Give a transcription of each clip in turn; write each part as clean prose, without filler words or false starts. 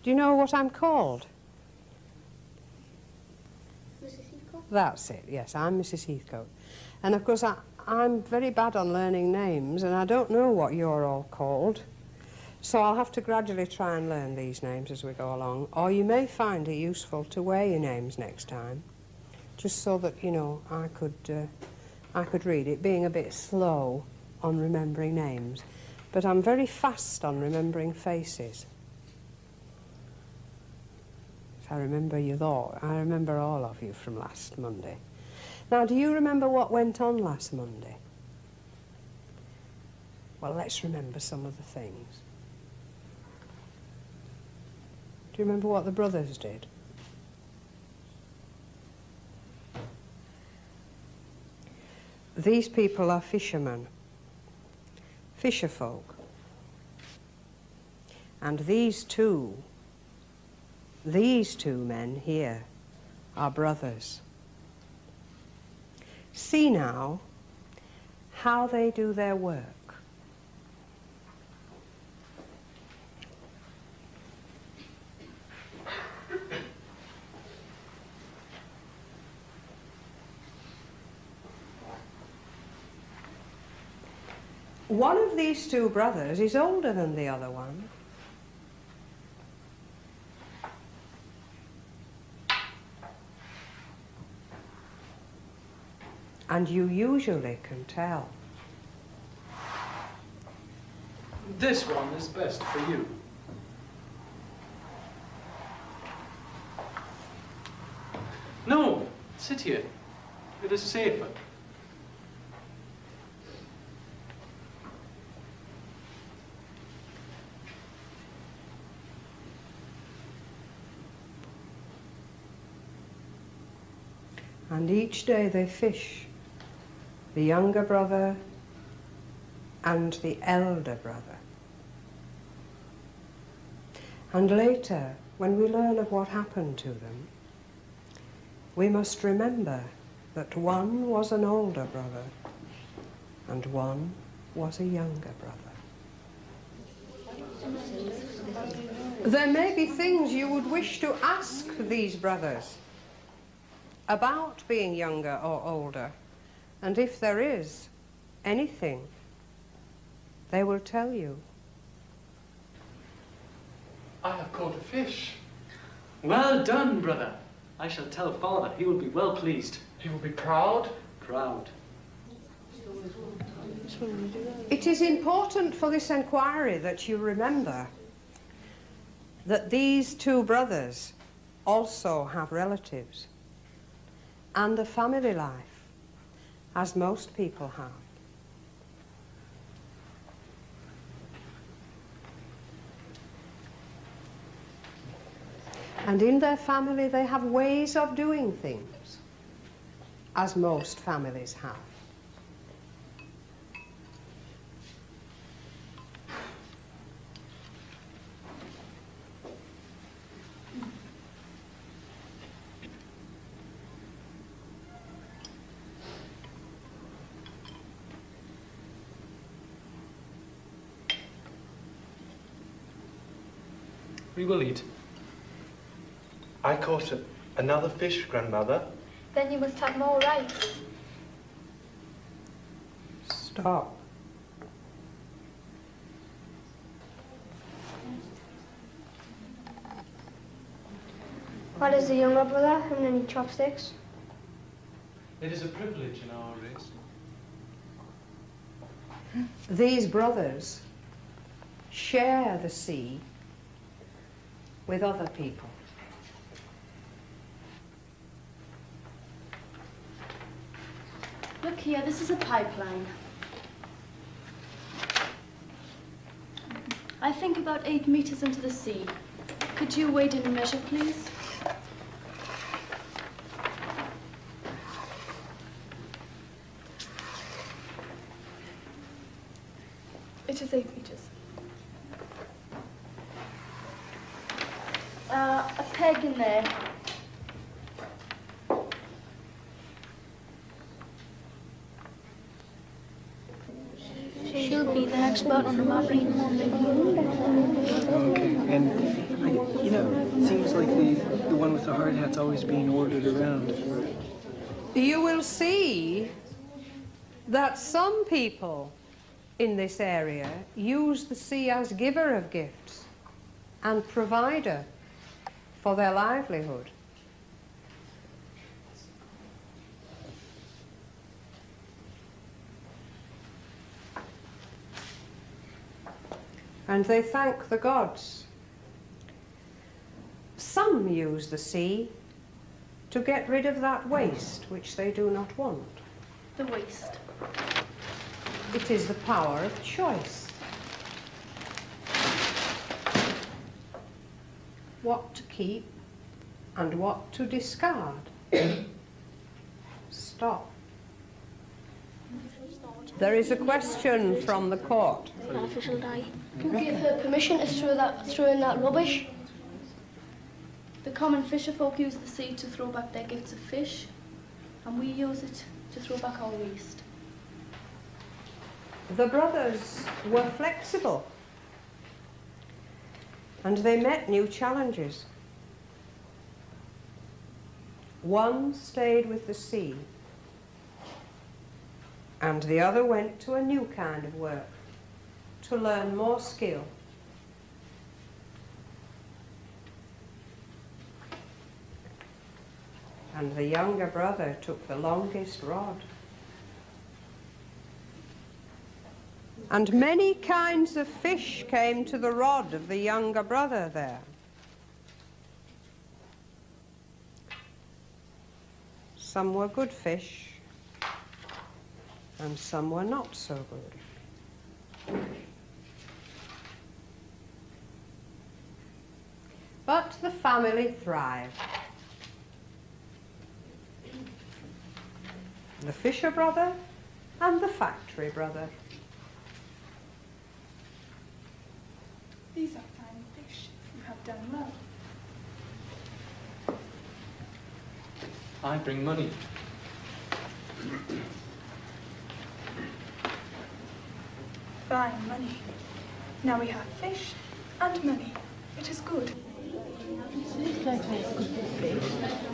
Do you know what I'm called? Mrs. Heathcote? That's it, yes, I'm Mrs. Heathcote. And of course I'm very bad on learning names, and I don't know what you're all called. So I'll have to gradually try and learn these names as we go along. Or you may find it useful to wear your names next time, just so that, you know, I could read it, being a bit slow on remembering names. But I'm very fast on remembering faces. If I remember you all, I remember all of you from last Monday. Now, do you remember what went on last Monday? Well, let's remember some of the things. Do you remember what the brothers did? These people are fishermen, fisherfolk. And these two men here are brothers. See now how they do their work. One of these two brothers is older than the other one. And you usually can tell. This one is best for you. No, sit here. It is safer. And each day they fish, the younger brother and the elder brother. And later, when we learn of what happened to them, we must remember that one was an older brother and one was a younger brother. There may be things you would wish to ask these brothers about being younger or older, and if there is anything, they will tell you. I have caught a fish. Well done, brother. I shall tell father. He will be well pleased. He will be proud. Proud. It is important for this inquiry that you remember that these two brothers also have relatives and a family life, as most people have. And in their family they have ways of doing things, as most families have. We will eat. I caught another fish, Grandmother. Then you must have more rice. Stop. Why does the younger brother have any chopsticks? It is a privilege in our race. These brothers share the sea with other people. Look here, this is a pipeline. I think about 8 meters into the sea. Could you wait and measure, please? It is 8 meters. A peg in there. She'll be the next boat on the map. Okay, and You know, it seems like the one with the hard hat's always being ordered around. You will see that some people in this area use the sea as giver of gifts and provider for their livelihood. And they thank the gods. Some use the sea to get rid of that waste which they do not want. The waste. It is the power of choice. What to keep and what to discard. Stop. There is a question from the court. That fish will die. Who gave her permission to throw in that rubbish? The common fisher folk use the sea to throw back their gifts of fish, and we use it to throw back our waste. The brothers were flexible, and they met new challenges. One stayed with the sea, and the other went to a new kind of work to learn more skill. And the younger brother took the longest rod. And many kinds of fish came to the rod of the younger brother there. Some were good fish, and some were not so good. But the family thrived. The fisher brother and the factory brother. These are fine fish. You have done well. I bring money. Fine money. Now we have fish and money. It is good.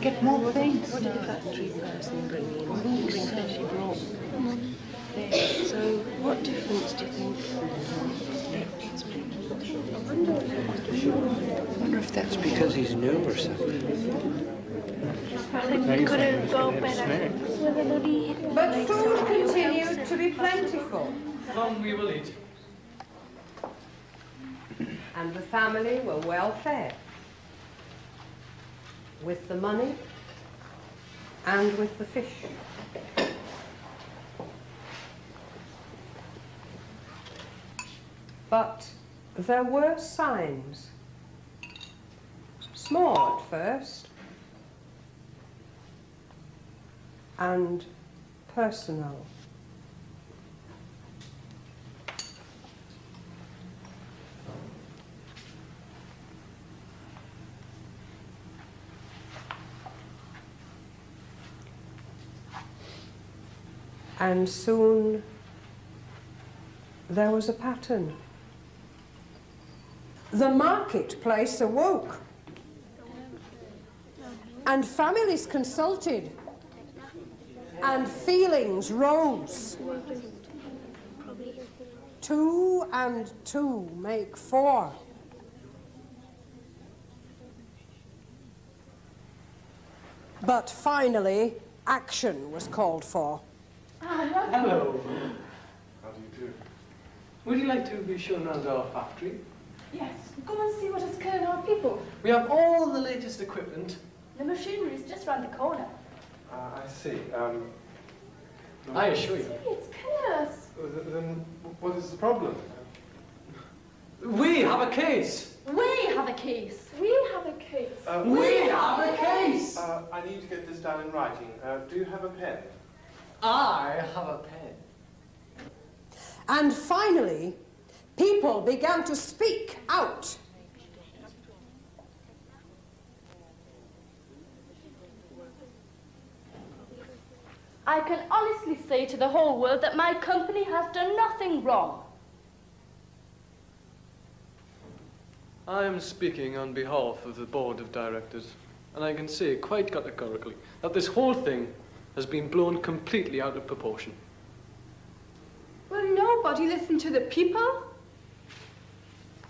Get more things. What did the factory person bring in? Who said she brought money? So, what difference do you think it's making? I wonder if that's because he's new or something. Could it go better with the money? But food continued to be plentiful. Come, we will eat. And the family were well fed, with the money and with the fish. But there were signs, small at first, and personal. And soon there was a pattern. The marketplace awoke, and families consulted, and feelings rose. 2 and 2 make 4. But finally, action was called for. Hello. How do you do? Would you like to be shown around our factory? Yes, go and see what is killing our people. We have all the latest equipment. The machinery is just round the corner. I see. I assure you. See, it's killing us. Then what is the problem? We have a case. We have a case. We have a case. We have a case. I need to get this down in writing. Do you have a pen? I have a pen. And finally, people began to speak out. I can honestly say to the whole world that my company has done nothing wrong. I am speaking on behalf of the board of directors, and I can say quite categorically that this whole thing has been blown completely out of proportion. Will nobody listen to the people?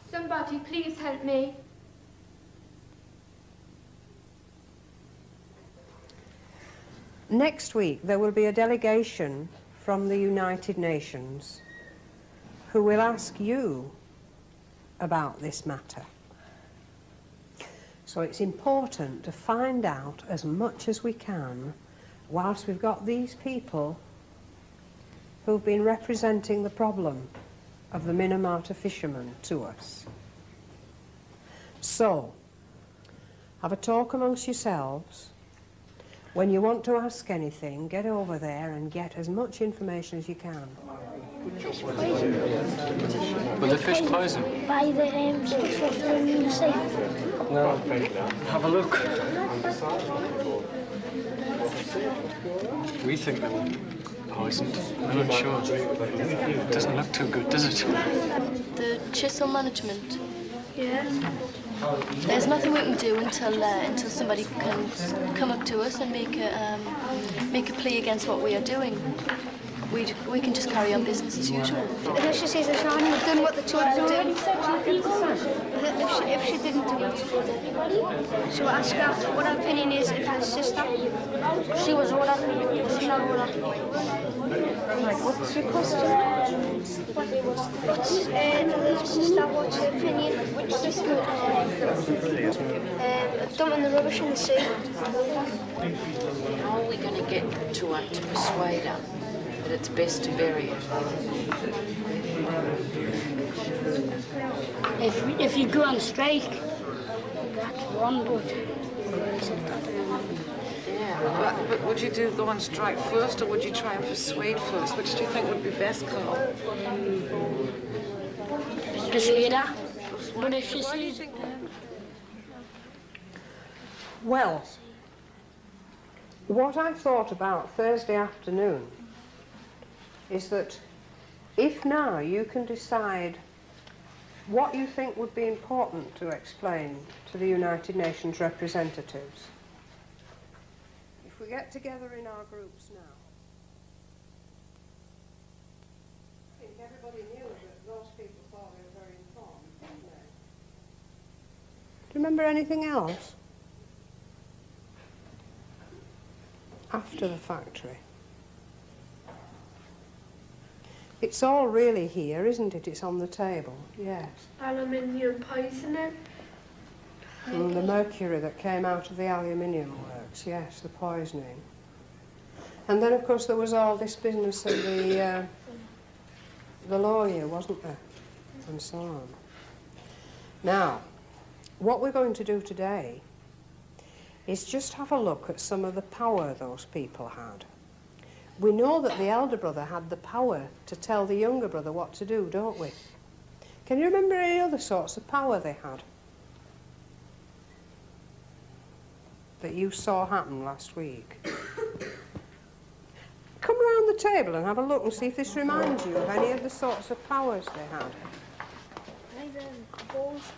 Somebody please help me. Next week there will be a delegation from the United Nations who will ask you about this matter. So it's important to find out as much as we can whilst we've got these people who've been representing the problem of the Minamata fishermen to us. So, have a talk amongst yourselves. When you want to ask anything, get over there and get as much information as you can. Will the fish poison? By the stuff from the sea. No. Have a look. We think they were poisoned. I'm not sure. It doesn't look too good, does it? The chisel management. Yes. There's nothing we can do until somebody can come up to us and make a plea against what we are doing. We can just carry on business as usual. If she says that she hadn't done what the children did, if she didn't do it, she will ask her what her opinion is if her sister. She was older, she's not older. What's your question? What's the sister, what's her opinion? Which sister? Dumping the rubbish in the sea. How are we going to get to her to persuade her that it's best to bury it? If you go on strike, that's one good. Yeah, but would you go on strike first, or would you try and persuade first? Which do you think would be best, Carl? Persuade her. But if she says... Well, what I thought about Thursday afternoon is that if now you can decide what you think would be important to explain to the United Nations representatives, if we get together in our groups now, I think everybody knew that those people thought they were very informed, didn't they? Do you remember anything else? After the factory. It's all really here, isn't it? It's on the table, yes. Aluminium poisoning. And the mercury that came out of the aluminium works, yes, the poisoning. And then, of course, there was all this business of the lawyer, wasn't there? And so on. Now, what we're going to do today is just have a look at some of the power those people had. We know that the elder brother had the power to tell the younger brother what to do, don't we? Can you remember any other sorts of power they had that you saw happen last week? Come around the table and have a look and see if this reminds you of any of the sorts of powers they had. Balls.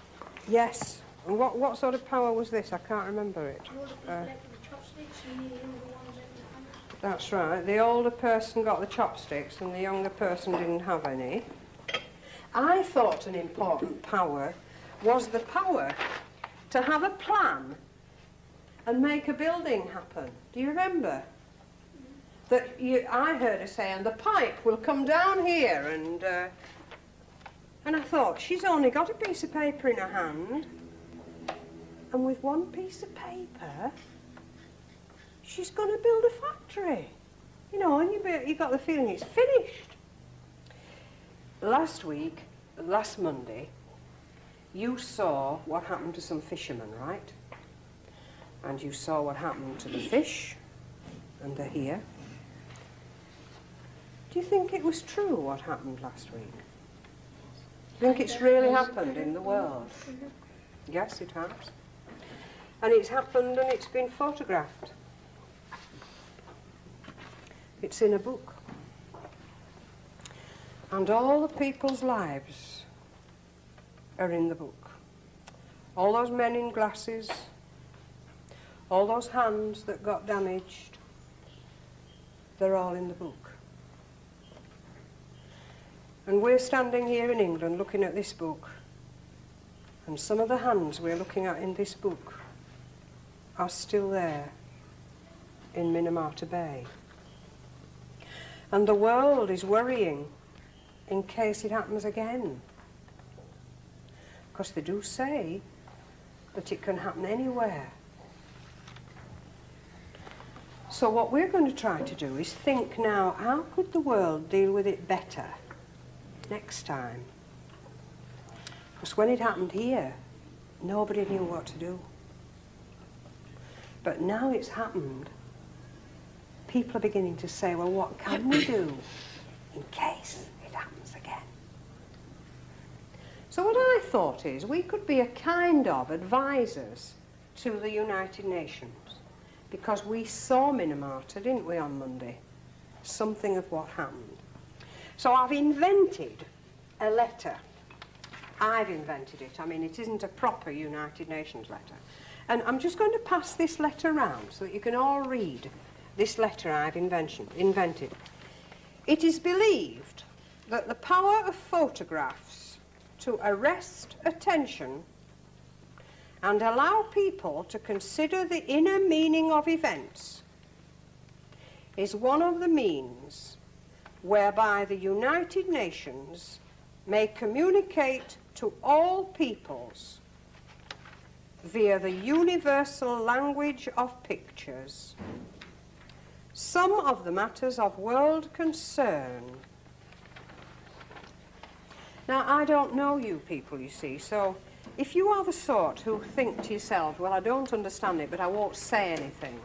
Yes. And what sort of power was this? I can't remember it. That's right. The older person got the chopsticks and the younger person didn't have any. I thought an important power was the power to have a plan and make a building happen. Do you remember? That I heard her say, and the pipe will come down here, and I thought, she's only got a piece of paper in her hand, and with one piece of paper, she's going to build a factory. You know, and you got the feeling it's finished. Last week, last Monday, you saw what happened to some fishermen, right? And you saw what happened to the fish, and they're here. Do you think it was true what happened last week? Do you think it's really happened in the world? Yes, it has. And it's happened and it's been photographed. It's in a book. And all the people's lives are in the book. all those men in glasses, all those hands that got damaged, they're all in the book. And we're standing here in England looking at this book, and some of the hands we're looking at in this book are still there in Minamata Bay. And the world is worrying in case it happens again. Because they do say that it can happen anywhere. So what we're going to try to do is think now, how could the world deal with it better next time? Because when it happened here, nobody knew what to do. But now it's happened, people are beginning to say, well, what can we do in case it happens again? So what I thought is we could be a kind of advisors to the United Nations, because we saw Minamata, didn't we, on Monday? Something of what happened. So I've invented a letter. I've invented it. I mean, it isn't a proper United Nations letter. And I'm just going to pass this letter round so that you can all read this letter I've invented. It is believed that the power of photographs to arrest attention and allow people to consider the inner meaning of events is one of the means whereby the United Nations may communicate to all peoples via the universal language of pictures some of the matters of world concern. Now, I don't know you people, you see, so if you are the sort who think to yourself, well, I don't understand it, but I won't say anything,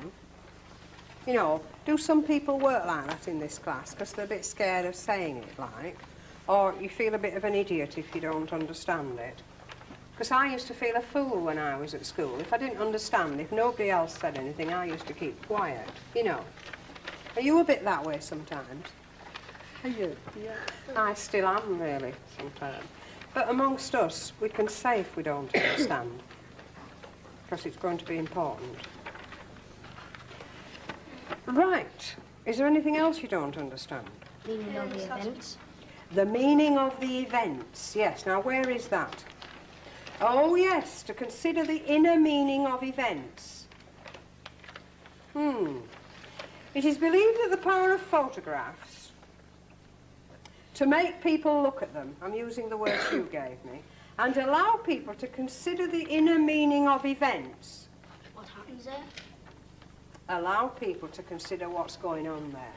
you know, do some people work like that in this class because they're a bit scared of saying it, like, or you feel a bit of an idiot if you don't understand it? Because I used to feel a fool when I was at school. If I didn't understand, if nobody else said anything, I used to keep quiet, you know. Are you a bit that way sometimes? Are you? Yeah. I still am, really, sometimes. But amongst us, we can say if we don't understand, because it's going to be important. Right. Is there anything else you don't understand? Meaning of the events. The meaning of the events, yes. Now, where is that? Oh, yes, to consider the inner meaning of events. It is believed that the power of photographs to make people look at them, I'm using the words you gave me, and allow people to consider the inner meaning of events. What happens there? Allow people to consider what's going on there.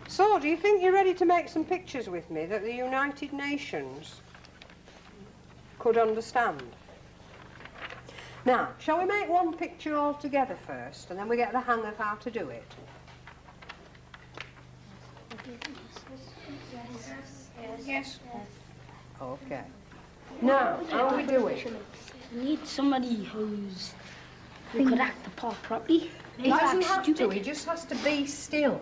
So, do you think you're ready to make some pictures with me that the United Nations could understand? Now, shall we make one picture all together first, and then we get the hang of how to do it? Yes. Okay. Now, how are we doing? We need somebody who could act the part properly. He doesn't have to, he just has to be still.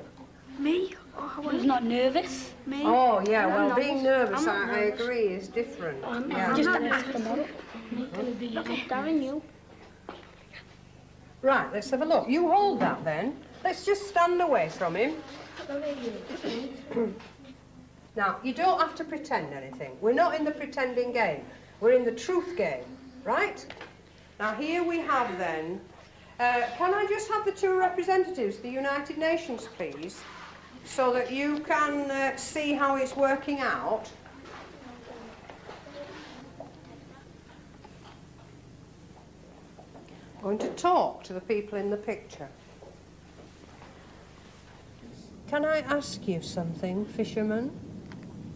Me? Who's not nervous? Me? Oh, yeah, well, being nervous, I agree, is different. Yeah. Just act the model. Okay, Darren, you. Right, let's have a look. You hold that then. Let's just stand away from him. Now, you don't have to pretend anything. We're not in the pretending game. We're in the truth game, right? Now, here we have then... can I just have the two representatives of the United Nations, please, so that you can see how it's working out? I'm going to talk to the people in the picture. Can I ask you something, fisherman?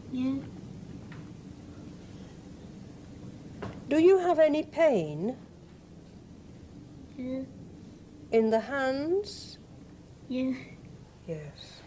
Yeah. Do you have any pain? Yeah. In the hands? Yeah. Yes.